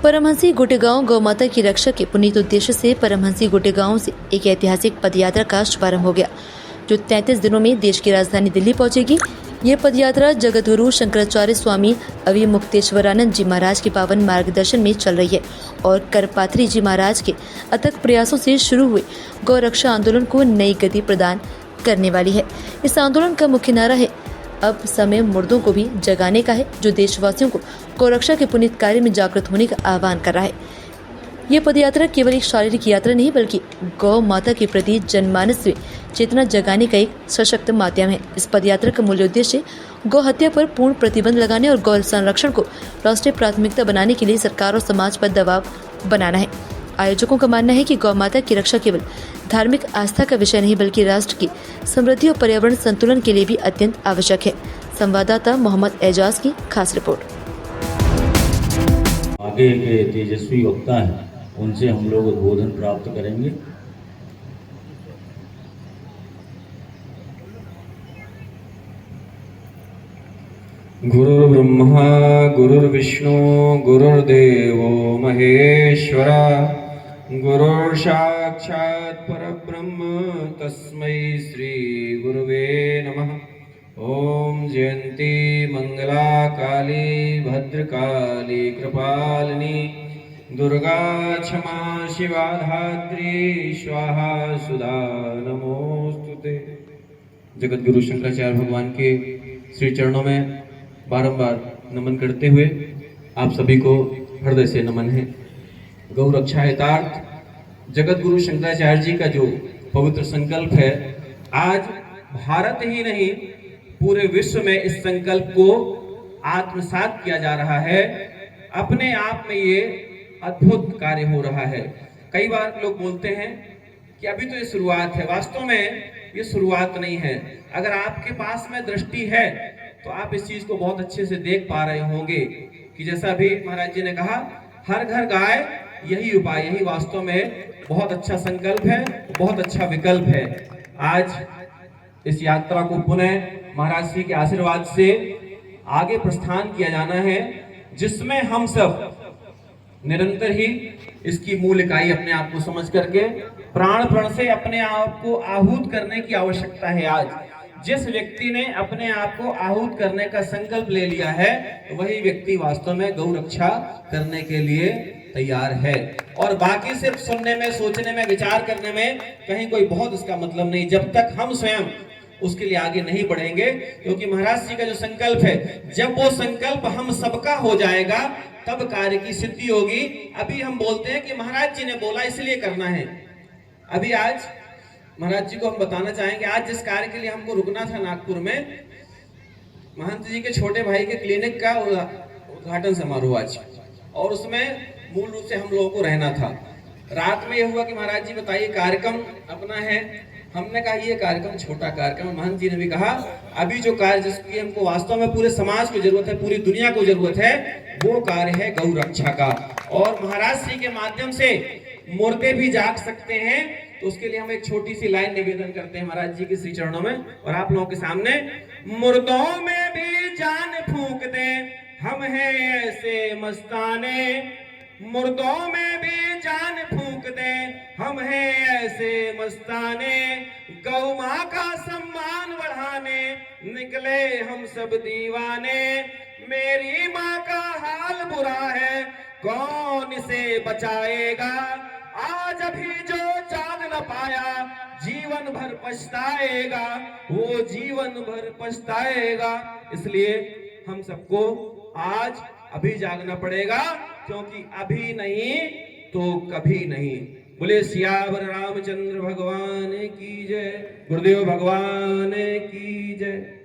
परमहंसी गोटेगांव गौ माता की रक्षा के पुनीत उद्देश्य से परमहंसी गोटेगांव से एक ऐतिहासिक पदयात्रा का शुभारंभ हो गया, जो 33 दिनों में देश की राजधानी दिल्ली पहुंचेगी। यह पदयात्रा जगतगुरु शंकराचार्य स्वामी अभिमुक्तेश्वरानंद जी महाराज के पावन मार्गदर्शन में चल रही है और करपात्री जी महाराज के अथक प्रयासों से शुरू हुए गौ रक्षा आंदोलन को नई गति प्रदान करने वाली है। इस आंदोलन का मुख्य नारा है, अब समय मुर्दों को भी जगाने का है, जो देशवासियों को गौरक्षा के पुनीत कार्य में जागृत होने का आह्वान कर रहा है। ये पदयात्रा केवल एक शारीरिक यात्रा नहीं, बल्कि गौ माता के प्रति जनमानस में चेतना जगाने का एक सशक्त माध्यम है। इस पदयात्रा का मूल उद्देश्य गौ हत्या पर पूर्ण प्रतिबंध लगाने और गौ संरक्षण को राष्ट्रीय प्राथमिकता बनाने के लिए सरकार और समाज पर दबाव बनाना है। आयोजकों का मानना है कि गौ माता की रक्षा केवल धार्मिक आस्था का विषय नहीं, बल्कि राष्ट्र की समृद्धि और पर्यावरण संतुलन के लिए भी अत्यंत आवश्यक है। संवाददाता मोहम्मद एजाज की खास रिपोर्ट। आगे के तेजस्वी वक्ता हैं, उनसे हम लोग उद्बोधन प्राप्त करेंगे। गुरुर्ब्रह्मा गुरुर्विष्णु गुरुर्देवो महेश्वरा, गुरुर्साक्षात् परब्रह्म तस्मै श्री गुरुवे नमः। ओम जयंती मंगला काली भद्रकाली कृपालिनी, दुर्गा क्षमा शिवा धात्री स्वाहा सुधा नमोस्तुते। जगतगुरु शंकराचार्य भगवान के श्री चरणों में बारंबार नमन करते हुए आप सभी को हृदय से नमन है। गौ रक्षा हितार्थ जगत गुरु शंकराचार्य जी का जो पवित्र संकल्प है, आज भारत ही नहीं पूरे विश्व में इस संकल्प को आत्मसात किया जा रहा है। अपने आप में ये अद्भुत कार्य हो रहा है। कई बार लोग बोलते हैं कि अभी तो ये शुरुआत है। वास्तव में ये शुरुआत नहीं है। अगर आपके पास में दृष्टि है तो आप इस चीज को बहुत अच्छे से देख पा रहे होंगे कि जैसा अभी महाराज जी ने कहा, हर घर गाय, यही उपाय, यही वास्तव में बहुत अच्छा संकल्प है, बहुत अच्छा विकल्प है। आज इस यात्रा को पुनः महाराज जी के आशीर्वाद से आगे प्रस्थान किया जाना है, जिसमें हम सब निरंतर ही इसकी मूल इकाई अपने आप को समझ करके प्राण प्रण से अपने आप को आहूत करने की आवश्यकता है। आज जिस व्यक्ति ने अपने आप को आहूत करने का संकल्प ले लिया है, वही व्यक्ति वास्तव में गौ रक्षा करने के लिए तैयार है। और बाकी सिर्फ सुनने में, सोचने में, विचार करने में कहीं कोई बहुत इसका मतलब नहीं, जब तक हम स्वयं उसके लिए आगे नहीं बढ़ेंगे। क्योंकि महाराज जी का जो संकल्प है, जब वो संकल्प हम सबका हो जाएगा तब कार्य की सिद्धि होगी। अभी हम बोलते हैं कि महाराज जी ने बोला इसलिए करना है। अभी आज महाराज जी को हम बताना चाहेंगे, आज जिस कार्य के लिए हमको रुकना था नागपुर में, महंत जी के छोटे भाई के क्लिनिक का उद्घाटन समारोह आज, और उसमें मूल रूप से हम लोगों को रहना था। रात में यह हुआ कि महाराज जी बताइए कार्यक्रम अपना है। हमने कहा ये कार्यक्रम छोटा कार्यक्रम। महंत जी ने भी कहा अभी जो कार्य जिसकी हमको वास्तव में पूरे समाज को जरूरत है, पूरी दुनिया को जरूरत है, वो कार्य है गौ रक्षा का। और महाराज जी के माध्यम से मुर्दे भी जाग सकते हैं, तो उसके लिए हम एक छोटी सी लाइन निवेदन करते हैं महाराज जी के श्री चरणों में और आप लोगों के सामने। मुर्दों में भी जान फूंक दे हम हैं ऐसे मस्ताने, मुर्दों में भी जान फूंक दे हम हैं ऐसे मस्ताने, गौ माँ का सम्मान बढ़ाने निकले हम सब दीवाने, मेरी माँ का हाल बुरा है कौन इसे बचाएगा, आज अभी जो जान न पाया जीवन भर पछताएगा, वो जीवन भर पछताएगा। इसलिए हम सबको आज अभी जागना पड़ेगा, क्योंकि अभी नहीं तो कभी नहीं। बोले सियावर रामचंद्र भगवान की जय, गुरुदेव भगवान की जय।